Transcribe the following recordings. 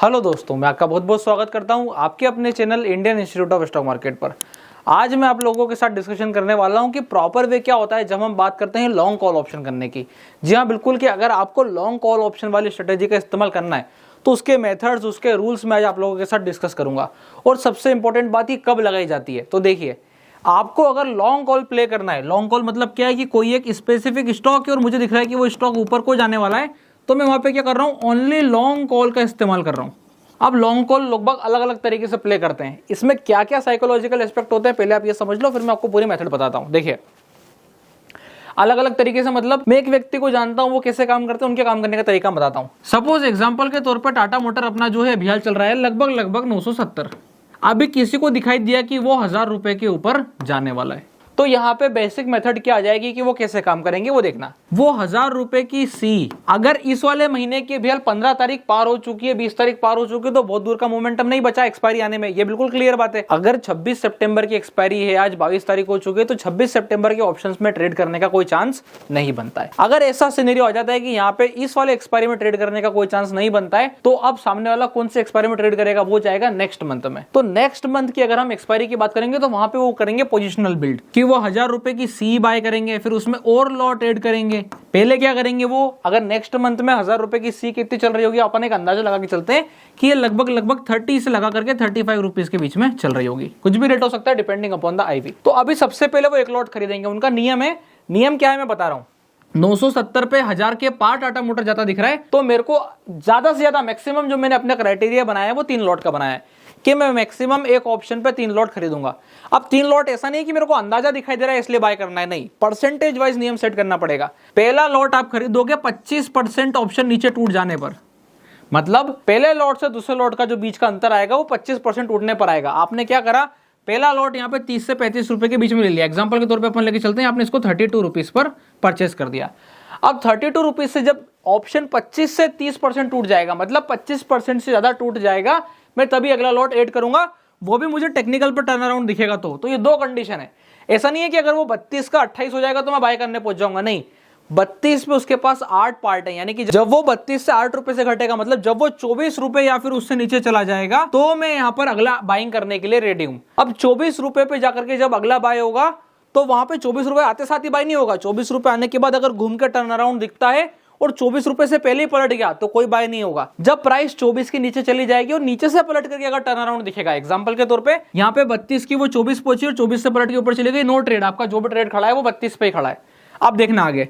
Hello दोस्तों, मैं आपका बहुत बहुत स्वागत करता हूं आपके अपने channel Indian institute of stock market पर। आज मैं आप लोगों के साथ डिस्कशन करने वाला हूं कि प्रॉपर वे क्या होता है जब हम बात करते हैं लॉन्ग कॉल ऑप्शन करने की। जी हाँ, बिल्कुल कि अगर आपको लॉन्ग कॉल ऑप्शन वाली स्ट्रेटेजी का इस्तेमाल करना है तो उसके मेथड्स, उसके रूल्स मैं आज आप लोगों के साथ डिस्कस करूंगा। और सबसे इंपॉर्टेंट बात ही कब लगाई जाती है। तो देखिए, आपको अगर लॉन्ग कॉल प्ले करना है, लॉन्ग कॉल मतलब क्या है कि कोई एक स्पेसिफिक स्टॉक है और मुझे दिख रहा है कि वो स्टॉक ऊपर को जाने वाला है, तो मैं वहां पे क्या कर रहा हूं, ओनली लॉन्ग कॉल का इस्तेमाल कर रहा हूं। अब लॉन्ग कॉल लगभग अलग अलग तरीके से प्ले करते हैं। इसमें क्या क्या साइकोलॉजिकल एस्पेक्ट होते हैं पहले आप ये समझ लो, फिर मैं आपको पूरी मेथड बताता हूं। देखिए, अलग अलग तरीके से मतलब मैं एक व्यक्ति को जानता हूं, वो कैसे काम करते हैं, उनके काम करने का तरीका बताता हूं। सपोज एग्जांपल के तौर पर टाटा मोटर अपना जो है अभियान चल रहा है लगभग 970। अभी किसी को दिखाई दिया कि वो 1000 रुपए के ऊपर जाने वाला है, तो यहाँ पे बेसिक मेथड क्या आ जाएगी कि वो कैसे काम करेंगे वो देखना। वो 1000 रुपए की सी अगर इस वाले महीने की भी 15 तारीख पार हो चुकी है, 20 तारीख पार हो चुकी है, तो बहुत दूर का मोमेंटम नहीं बचा एक्सपायरी आने में। ये बिल्कुल क्लियर बात है। अगर 26 सितंबर की एक्सपायरी है, आज 22 तारीख हो चुकी है, तो 26 सितंबर के ऑप्शंस में ट्रेड करने का कोई चांस नहीं बनता है। अगर ऐसा सिनेरियो आ जाता है कि यहाँ पे इस वाले एक्सपायरी में ट्रेड करने का कोई चांस नहीं बनता है, तो अब सामने वाला कौन से एक्सपायरी में ट्रेड करेगा, वो जाएगा नेक्स्ट मंथ में। तो नेक्स्ट मंथ की अगर हम एक्सपायरी की बात करेंगे तो वहां पे वो करेंगे पोजिशनल बिल्ड कि वो 1000 रुपए की सी बाय करेंगे, फिर उसमें और लॉट ऐड करेंगे। पहले क्या करेंगे, वो अगर नेक्स्ट मंथ में 1000 रुपए की सी कितनी चल रही होगी, अपन एक अंदाजा लगा के चलते हैं कि ये लगभग 30 से लगा करके 35 रुपीज के बीच में चल रही होगी। कुछ भी रेट हो सकता है डिपेंडिंग अपॉन द आईवी। तो अभी सबसे पहले वो एक लॉट खरीदेंगे। उनका नियम है, नियम क्या है मैं बता रहा हूं। 970 पे 1000 के पार टाटा मोटर जाता दिख रहा है, तो मेरे को ज्यादा से ज्यादा मैक्सिमम जो मैंने अपना क्राइटेरिया बनाया है वो 3 लॉट का बनाया है कि मैं मैक्सिमम एक ऑप्शन पे 3 लॉट खरीदूंगा। अब 3 लॉट ऐसा नहीं है कि मेरे को अंदाजा दिखाई दे रहा है इसलिए बाय करना है, नहीं, परसेंटेज वाइज नियम सेट करना पड़ेगा। पहला लॉट आप खरीदोगे 25% ऑप्शन नीचे टूट जाने पर, मतलब पहले लॉट से दूसरे लॉट का जो बीच का अंतर आएगा वो 25% टूटने पर आएगा। आपने क्या करा, पहला लॉट यहाँ पे 30 से 35 रुपए के बीच में ले लिया। एग्जांपल के तौर पे अपन लेके चलते हैं, आपने इसको 32 रुपीज पर परचेस कर दिया। अब 32 रुपीज से जब ऑप्शन 25 से 30% टूट जाएगा, मतलब 25% से ज्यादा टूट जाएगा, मैं तभी अगला लॉट ऐड करूंगा, वो भी मुझे टेक्निकल पर टर्न अराउंड दिखेगा। तो ये 2 कंडीशन है। ऐसा नहीं है कि अगर वो 32 का 28 हो जाएगा तो मैं बाय करने पहुंच जाऊंगा, नहीं। 32 पे उसके पास 8 पार्ट है, यानी कि जब वो 32 से 8 रुपए से घटेगा, मतलब जब वो 24 रुपए या फिर उससे नीचे चला जाएगा, तो मैं यहां पर अगला बाइंग करने के लिए रेडी हूं। अब 24 रुपए पे जाकर के जब अगला बाय होगा, तो वहां पे 24 रुपए आते साथ ही बाय नहीं होगा। 24 रुपए आने के बाद अगर घूम के टर्न अराउंड दिखता है और 24 रुपए से पहले ही पलट गया तो कोई बाय नहीं होगा। जब प्राइस 24 के नीचे चली जाएगी और नीचे से पलट करके अगर टर्न अराउंड दिखेगा, एग्जांपल के तौर पे यहाँ पे 32 की वो 24 पहुंची और 24 से पलट के ऊपर चली गई, नो ट्रेड। आपका जो भी ट्रेड खड़ा है वो 32 पे ही खड़ा है। अब देखना आगे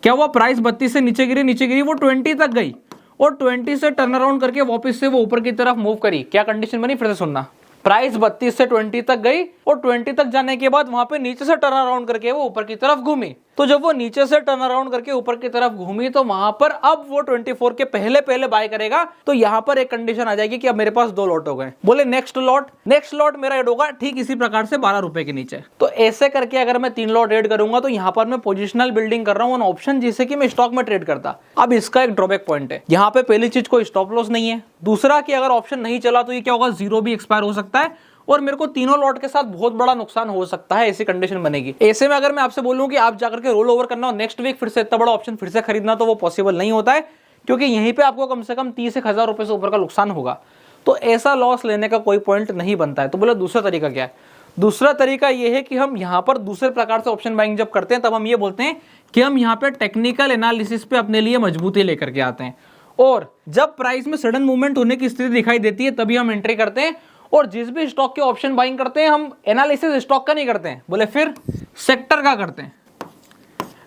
क्या हुआ, प्राइस 32 से नीचे गिरी वो 20 तक गई और 20 से टर्न अराउंड करके वापस से वो ऊपर की तरफ मूव करी। क्या कंडीशन बनी, फिर से सुनना। प्राइस 32 से 20 तक गई और 20 तक जाने के बाद वहां पे नीचे से टर्न अराउंड करके वो ऊपर की तरफ घूमी। तो जब वो नीचे से टर्न अराउंड करके ऊपर की तरफ घूमी, तो वहां पर अब वो 24 के पहले बाय करेगा। तो यहां पर एक कंडीशन आ जाएगी कि अब मेरे पास 2 लॉट हो गए। बोले नेक्स्ट लॉट मेरा ऐड होगा ठीक इसी प्रकार से 12 रुपए के नीचे। तो ऐसे करके अगर मैं 3 लॉट ऐड करूंगा तो यहां पर मैं पोजिशनल बिल्डिंग कर रहा हूं ऑप्शन, जिससे कि मैं स्टॉक में ट्रेड करता। अब इसका एक ड्रॉबैक पॉइंट है, यहाँ पे पहली चीज कोई स्टॉप लॉस नहीं है। दूसरा कि अगर ऑप्शन नहीं चला तो ये क्या होगा, 0 भी एक्सपायर हो सकता है और मेरे को तीनों लॉट के साथ बहुत बड़ा नुकसान हो सकता है। ऐसी कंडीशन बनेगी। ऐसे में अगर मैं आपसे बोलूं कि आप जाकर के रोल ओवर करना हो नेक्स्ट वीक, फिर से इतना बड़ा ऑप्शन फिर से खरीदना, तो वो पॉसिबल नहीं होता है, क्योंकि यहीं पे आपको कम से कम 30-1000 रुपए से ऊपर का नुकसान होगा। तो ऐसा लॉस लेने का कोई पॉइंट नहीं बनता है। तो बोले दूसरा तरीका क्या है, दूसरा तरीका यह है कि हम यहाँ पर दूसरे प्रकार से ऑप्शन बाइंग जब करते हैं तब हम ये बोलते हैं कि हम यहाँ पे टेक्निकल एनालिसिस पे अपने लिए मजबूती लेकर के आते हैं, और जब प्राइस में सडन मूवमेंट होने की स्थिति दिखाई देती है तभी हम एंट्री करते हैं। और जिस भी स्टॉक के ऑप्शन बाइंग करते हैं हम एनालिसिस स्टॉक का नहीं करते हैं, बोले फिर सेक्टर का करते हैं।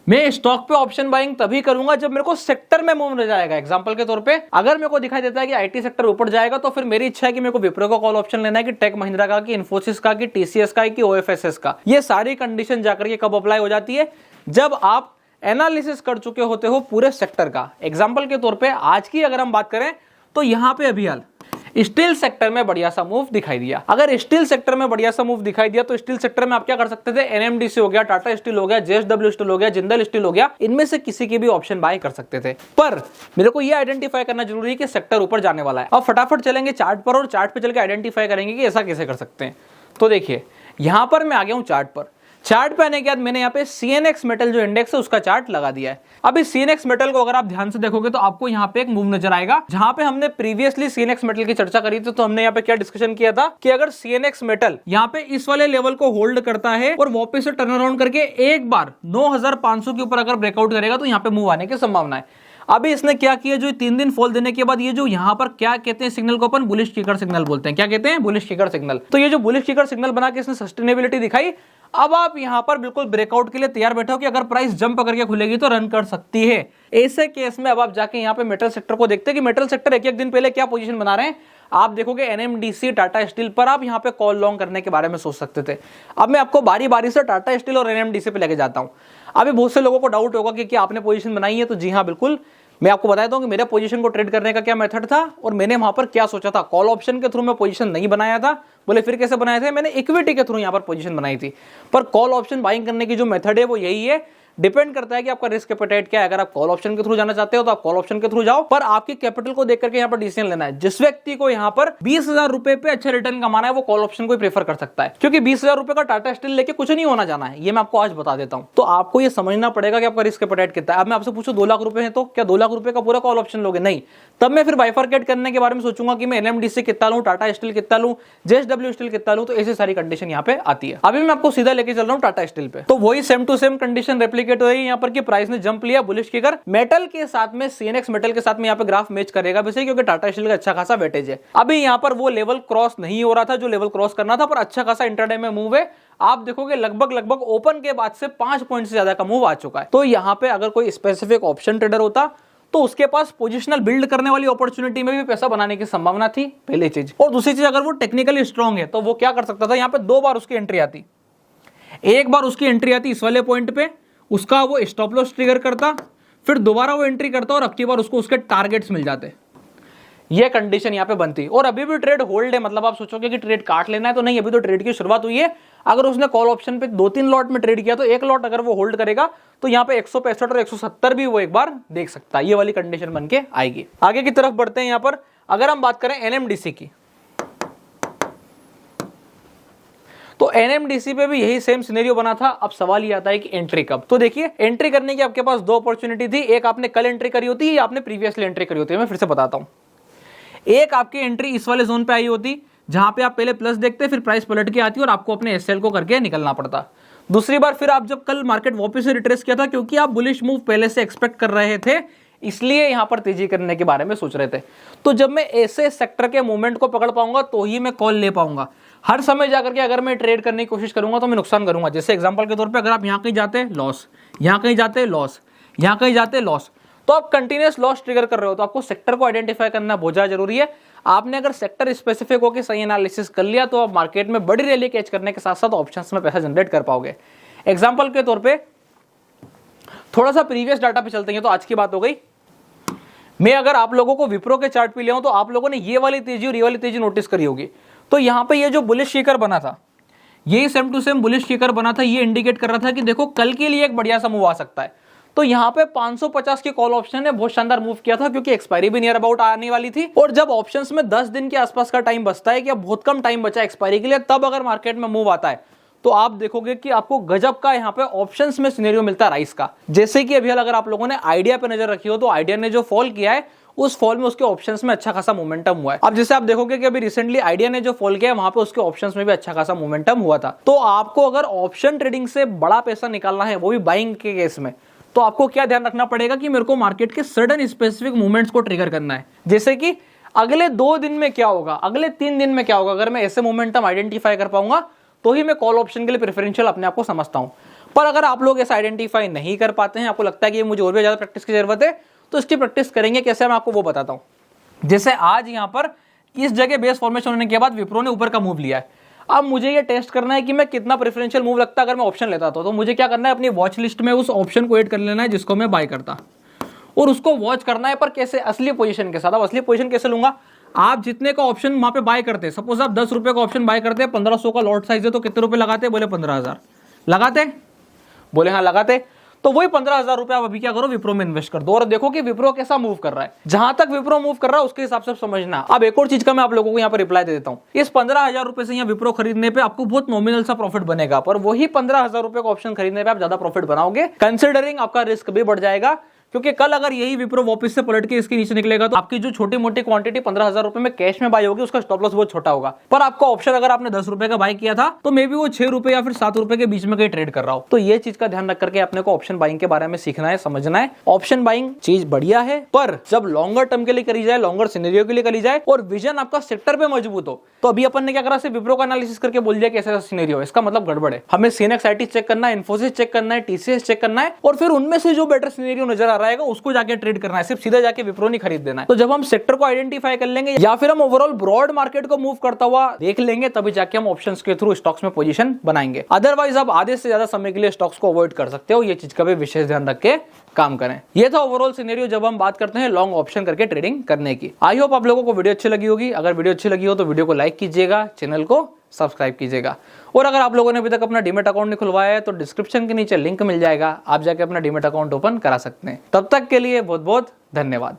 मैं स्टॉक पे ऑप्शन बाइंग तभी करूंगा जब मेरे को सेक्टर में मूव हो जाएगा। एग्जांपल के तौर पे अगर मेरे को दिखाई देता है कि आईटी सेक्टर ऊपर जाएगा, तो फिर मेरी इच्छा है कि मेरे को विप्रो का कॉल ऑप्शन लेना है, कि टेक महिंद्रा का, कि इन्फोसिस का, कि टीसीएस का, कि ओएफएसएस का। ये सारी कंडीशन जाकर के कब अप्लाई हो जाती है, जब आप एनालिसिस कर चुके होते हो पूरे सेक्टर का। एग्जाम्पल के तौर पर आज की अगर हम बात करें तो यहाँ पे अभी हाल स्टील सेक्टर में बढ़िया सा मूव दिखाई दिया। अगर स्टील सेक्टर में बढ़िया सा मूव दिखाई दिया तो स्टील सेक्टर में आप क्या कर सकते थे, एनएमडीसी हो गया, टाटा स्टील हो गया, जेएसडब्ल्यू स्टील हो गया, जिंदल स्टील हो गया, इनमें से किसी की भी ऑप्शन बाय कर सकते थे। पर मेरे को यह आइडेंटिफाई करना जरूरी है कि सेक्टर ऊपर जाने वाला है। अब फटाफट चलेंगे चार्ट पर और चार्ट पे चल के आइडेंटिफाई करेंगे कि ऐसा कैसे कर सकते हैं। तो देखिए, यहां पर मैं आ गया हूं चार्ट पर। चार्ट पे आने के बाद मैंने यहाँ पे CNX मेटल जो इंडेक्स है उसका चार्ट लगा दिया है। अब इस CNX मेटल को अगर आप ध्यान से देखोगे तो आपको यहाँ पे एक मूव नजर आएगा, जहां पे हमने प्रीवियसली CNX मेटल की चर्चा करी थी। तो हमने यहाँ पे क्या डिस्कशन किया था कि अगर CNX मेटल यहाँ पे इस वाले लेवल को होल्ड करता है और वापस से टर्न अराउंड करके एक बार 9500 के ऊपर अगर ब्रेकआउट करेगा तो यहाँ पे मूव आने की संभावना है। अभी इसने क्या किया, जो 3 दिन फॉल देने के बाद ये जो यहाँ पर क्या कहते हैं सिग्नल को अपन बुलिश किकर सिग्नल बोलते हैं। क्या कहते हैं? Bullish kicker signal. तो ये जो बुलिश किकर सिग्नल बना के इसने सस्टेनेबिलिटी दिखाई। अब आप यहाँ पर बिल्कुल ब्रेकआउट के लिए तैयार बैठे हो कि अगर प्राइस जंप करके खुलेगी तो रन कर सकती है। ऐसे केस में अब आप जाके यहाँ पे मेटल सेक्टर को देखते हैं कि मेटल सेक्टर एक दिन पहले क्या पोजीशन बना रहे हैं। आप देखोगे NMDC टाटा स्टील पर आप यहाँ पे कॉल लॉन्ग करने के बारे में सोच सकते थे। अब मैं आपको बारी बारी से टाटा स्टील और NMDC पे लेके जाता हूँ। अभी बहुत से लोगों को डाउट होगा कि क्या आपने पोजीशन बनाई है, तो जी हाँ बिल्कुल। मैं आपको बता दूं कि मेरे पोजीशन को ट्रेड करने का क्या मेथड था और मैंने वहां पर क्या सोचा था। कॉल ऑप्शन के थ्रू मैं पोजीशन नहीं बनाया था। बोले फिर कैसे बनाए थे? मैंने इक्विटी के थ्रू यहां पर पोजीशन बनाई थी। पर कॉल ऑप्शन बाइंग करने की जो मेथड है वो यही है। डिपेंड करता है कि आपका रिस्क एपेटाइट क्या है। अगर आप कॉल ऑप्शन के थ्रू जाना चाहते हो तो आप कॉल ऑप्शन के थ्रू जाओ, पर आपकी कैपिटल को देख करके यहाँ पर डिसीजन लेना है। जिस व्यक्ति को यहाँ पर 20,000 रुपए पे अच्छा रिटर्न कमाना है वो कॉल ऑप्शन को प्रेफर कर सकता है, क्योंकि 20,000 रुपए का टाटा स्टील लेके कुछ नहीं होना जाना है। ये मैं आपको आज बता देता हूँ। तो आपको ये समझना पड़ेगा कि आपका रिस्क एपेटाइट कितना है। अब मैं आपसे पूछूं 2 लाख रुपए है तो क्या 2 लाख रुपए का पूरा कॉल ऑप्शन लोगे? नहीं। तब मैं फिर बाइफरकेट करने के बारे में सोचूंगा कि मैं NMDC कितना लूं, टाटा स्टील कितना लूं, JSW स्टील कितना लूं। तो ऐसी सारी कंडीशन यहाँ पे आती है। अभी मैं आपको सीधा लेके चल रहा हूँ टाटा स्टील पे। तो वही same to same condition replicate हो रही है यहाँ पर कि प्राइस ने जंप लिया बुलिश किकर मेटल के साथ में, CNX मेटल के साथ में यहाँ पे ग्राफ मैच करेगा वैसे, क्योंकि टाटा स्टील का अच्छा खासा वेटेज है। अभी यहाँ पर वो लेवल क्रॉस नहीं हो रहा था जो लेवल क्रॉस करना था, पर अच्छा खासा इंटरडे में मूव है। आप देखोगे लगभग ओपन के बाद से 5 पॉइंट से ज्यादा का मूव आ चुका है। तो यहाँ पे अगर कोई स्पेसिफिक ऑप्शन ट्रेडर होता तो उसके पास पोजिशनल बिल्ड करने वाली अपॉर्चुनिटी में भी पैसा बनाने की संभावना थी, पहली चीज। और दूसरी चीज, अगर वो टेक्निकली स्ट्रांग है तो वो क्या कर सकता था, यहाँ पे 2 बार उसकी एंट्री आती। एक बार उसकी एंट्री आती इस वाले पॉइंट पे, उसका वो स्टॉप लॉस ट्रिगर करता, फिर दोबारा वो एंट्री करता और अगली बार उसको उसके टारगेट्स मिल जाते। ये कंडीशन यहाँ पे बनती। और अभी भी ट्रेड होल्ड है। मतलब आप सोचोगे कि ट्रेड काट लेना है, तो नहीं, अभी तो ट्रेड की शुरुआत हुई है। अगर उसने कॉल ऑप्शन पे 2-3 लॉट में ट्रेड किया तो एक लॉट अगर वो होल्ड करेगा तो यहाँ पे 165 और 170 भी वो एक बार देख सकता है। ये वाली कंडीशन बन के आएगी। आगे की तरफ बढ़ते हैं। यहाँ पर अगर हम बात करें NMDC की, तो NMDC पे भी यही सेम सिनेरियो बना था। अब सवाल ये आता है कि एंट्री कब। तो देखिए, एंट्री करने की आपके पास 2 अपॉर्चुनिटी थी। एक आपने कल एंट्री करी होती है या आपने प्रीवियसली एंट्री करी होती है। मैं फिर से बताता हूं। एक आपकी एंट्री इस वाले जोन पे आई होती जहां पे आप पहले प्लस देखते, फिर प्राइस पलट के आती और आपको अपने SL को करके निकलना पड़ता। दूसरी बार फिर आप जब कल मार्केट वापस से रिट्रेस किया था, क्योंकि आप बुलिश मूव पहले से एक्सपेक्ट कर रहे थे, इसलिए यहां पर तेजी करने के बारे में सोच रहे थे। तो जब मैं ऐसे सेक्टर के मूवमेंट को पकड़ पाऊंगा तो ही मैं कॉल ले पाऊंगा। हर समय जाकर के अगर मैं ट्रेड करने की कोशिश करूंगा तो मैं नुकसान करूंगा। जैसे एग्जांपल के तौर पे, अगर आप यहां कहीं जाते लॉस, यहां कहीं जाते लॉस, यहां कहीं जाते लॉस, तो आप कंटिन्यूअस लॉस ट्रिगर कर रहे हो। तो आपको सेक्टर को आइडेंटिफाई करना बहुत ज्यादा जरूरी है। आपने अगर सेक्टर स्पेसिफिक होकर सही एनालिसिस कर लिया तो आप मार्केट में बड़ी रैली कैच करने के साथ साथ ऑप्शंस में पैसा जनरेट कर पाओगे। एग्जांपल के तौर पे थोड़ा सा प्रीवियस डाटा पे चलते हैं। तो आज की बात हो गई। मैं अगर आप लोगों को विप्रो के चार्ट पे ले आऊं तो आप लोगों ने ये वाली तेजी और ये वाली तेजी नोटिस करी होगी। तो यहाँ पे ये जो बुलिश शिखर बना था, ये सेम टू सेम बुलिश शिखर बना था। ये इंडिकेट कर रहा था कि देखो कल के लिए एक बढ़िया सा मूव आ सकता है। तो यहाँ पे 550 की कॉल ऑप्शन ने बहुत शानदार मूव किया था, क्योंकि एक्सपायरी भी नियर अबाउट आने वाली थी। और जब ऑप्शंस में 10 दिन के आसपास का टाइम बचता है कि अब बहुत कम टाइम बचा एक्सपायरी के लिए, तब अगर मार्केट में मूव आता है तो आप देखोगे कि आपको गजब का यहाँ पे ऑप्शंस में सिनेरियो मिलता है राइस का। जैसे कि अभी अगर आप लोगों ने आइडिया पे नजर रखी हो तो आइडिया ने जो फॉल किया है उस फॉल में उसके ऑप्शंस में अच्छा खासा मोमेंटम हुआ है। अब जैसे आप देखोगे कि अभी रिसेंटली आइडिया ने जो फॉल किया है वहां पे उसके ऑप्शंस में भी अच्छा खासा मोमेंटम हुआ था। तो आपको अगर ऑप्शन ट्रेडिंग से बड़ा पैसा निकालना है, वो भी बाइंग के केस में, तो आपको क्या ध्यान रखना पड़ेगा कि मेरे को मार्केट के सडन स्पेसिफिक मूवमेंट्स को ट्रिगर करना है। जैसे कि अगले 2 दिन में क्या होगा, अगले 3 दिन में क्या होगा। अगर मैं ऐसे मोमेंटम आइडेंटिफाई कर पाऊंगा तो ही मैं कॉल ऑप्शन के लिए प्रेफरेंशियल अपने आप को समझता हूं। पर अगर आप लोग ऐसा आइडेंटिफाई नहीं कर पाते हैं, आपको लगता है कि मुझे और भी ज्यादा प्रैक्टिस की जरूरत है, तो इसकी प्रैक्टिस करेंगे कैसे, मैं आपको वो बताता हूं। जैसे आज यहां पर इस जगह बेस फॉर्मेशन होने के बाद विप्रो ने ऊपर का मूव लिया है। अब मुझे ये टेस्ट करना है कि मैं कितना प्रेफरेंशियल मूव लगता है अगर मैं ऑप्शन लेता तो मुझे क्या करना है, अपनी वॉच लिस्ट में उस ऑप्शन को ऐड कर लेना है जिसको मैं बाय करता, और उसको वॉच करना है। पर कैसे, असली पोजीशन के साथ। अब असली पोजीशन कैसे लूंगा, आप जितने का ऑप्शन वहां पे बाय करते हैं, सपोज आप 10 रुपए का ऑप्शन बाय करते हैं, 1500 का लॉट साइज है, तो कितने रुपए लगाते, बोले 15,000 लगाते, बोले हाँ लगाते। तो वही 15,000 रुपए आप अभी क्या करो, विप्रो में इन्वेस्ट कर दो और देखो कि विप्रो कैसा मूव कर रहा है। जहां तक विप्रो मूव कर रहा है उसके हिसाब से समझना। अब एक और चीज का मैं आप लोगों को यहाँ पर रिप्लाई दे देता हूँ। इस 15,000 रुपए से यहाँ विप्रो खरीदने पे आपको बहुत नॉमिनल सा प्रॉफिट बनेगा, पर वही 15,000 रुपए का ऑप्शन खरीदने पे आप ज्यादा प्रॉफिट बनाओगे, कंसिडरिंग आपका रिस्क भी बढ़ जाएगा। क्योंकि कल अगर यही विप्रो वापस से पलट के इसके नीचे निकलेगा तो आपकी जो छोटी मोटी क्वांटिटी 15,000 रुपए में कैश में बाई होगी, उसका स्टॉप लॉस बहुत छोटा होगा। पर आपका ऑप्शन अगर आपने 10 रुपए का बाई किया था तो मे बी वो 6 रुपए या फिर 7 रुपए के बीच में कहीं ट्रेड कर रहा हो। तो ये चीज का ध्यान रख करके अपने को ऑप्शन बाइंग के बारे में सीखना है, समझना है। ऑप्शन बाइंग चीज बढ़िया है, पर जब लॉन्गर टर्म के लिए करी जाए, लॉन्गर सिनेरियो के लिए करी जाए और विजन आपका सेक्टर पे मजबूत हो। तो अभी अपन ने क्या करा, सिर्फ विप्रो का एनालिसिस करके बोल दिया कैसा सिनेरियो है, इसका मतलब गड़बड़ है। हमें सीनेक्स आईटी चेक करना है, इन्फोसिस चेक करना है, टीसीएस चेक करना है और फिर उनमें से जो बेटर सिनेरियो नजर आ रहा है उसको जाके ट्रेड करना है, सिर्फ सीधे जाके विप्रो नहीं खरीद देना है। तो जब हम सेक्टर को आइडेंटिफाई कर लेंगे या फिर हम ओवरऑल ब्रॉड मार्केट को मूव करता हुआ देख लेंगे, तभी जाके हम ऑप्शंस के थ्रू स्टॉक्स में पोजीशन बनाएंगे। अदरवाइज आप आधे से ज्यादा समय के लिए स्टॉक्स को अवॉइड कर सकते हो। ये चीज का भी विशेष ध्यान रख के काम करें। ये था ओवरऑल सिनेरियो जब हम बात करते हैं लॉन्ग ऑप्शन करके ट्रेडिंग करने की। आई होप आप लोगों को वीडियो अच्छी लगी होगी। अगर वीडियो अच्छी लगी हो तो वीडियो को लाइक कीजिएगा, चैनल को सब्सक्राइब कीजिएगा और अगर आप लोगों ने अभी तक अपना डीमैट अकाउंट नहीं खुलवाया है तो डिस्क्रिप्शन के नीचे लिंक मिल जाएगा, आप जाके अपना डीमैट अकाउंट ओपन करा सकते हैं। तब तक के लिए बहुत बहुत धन्यवाद।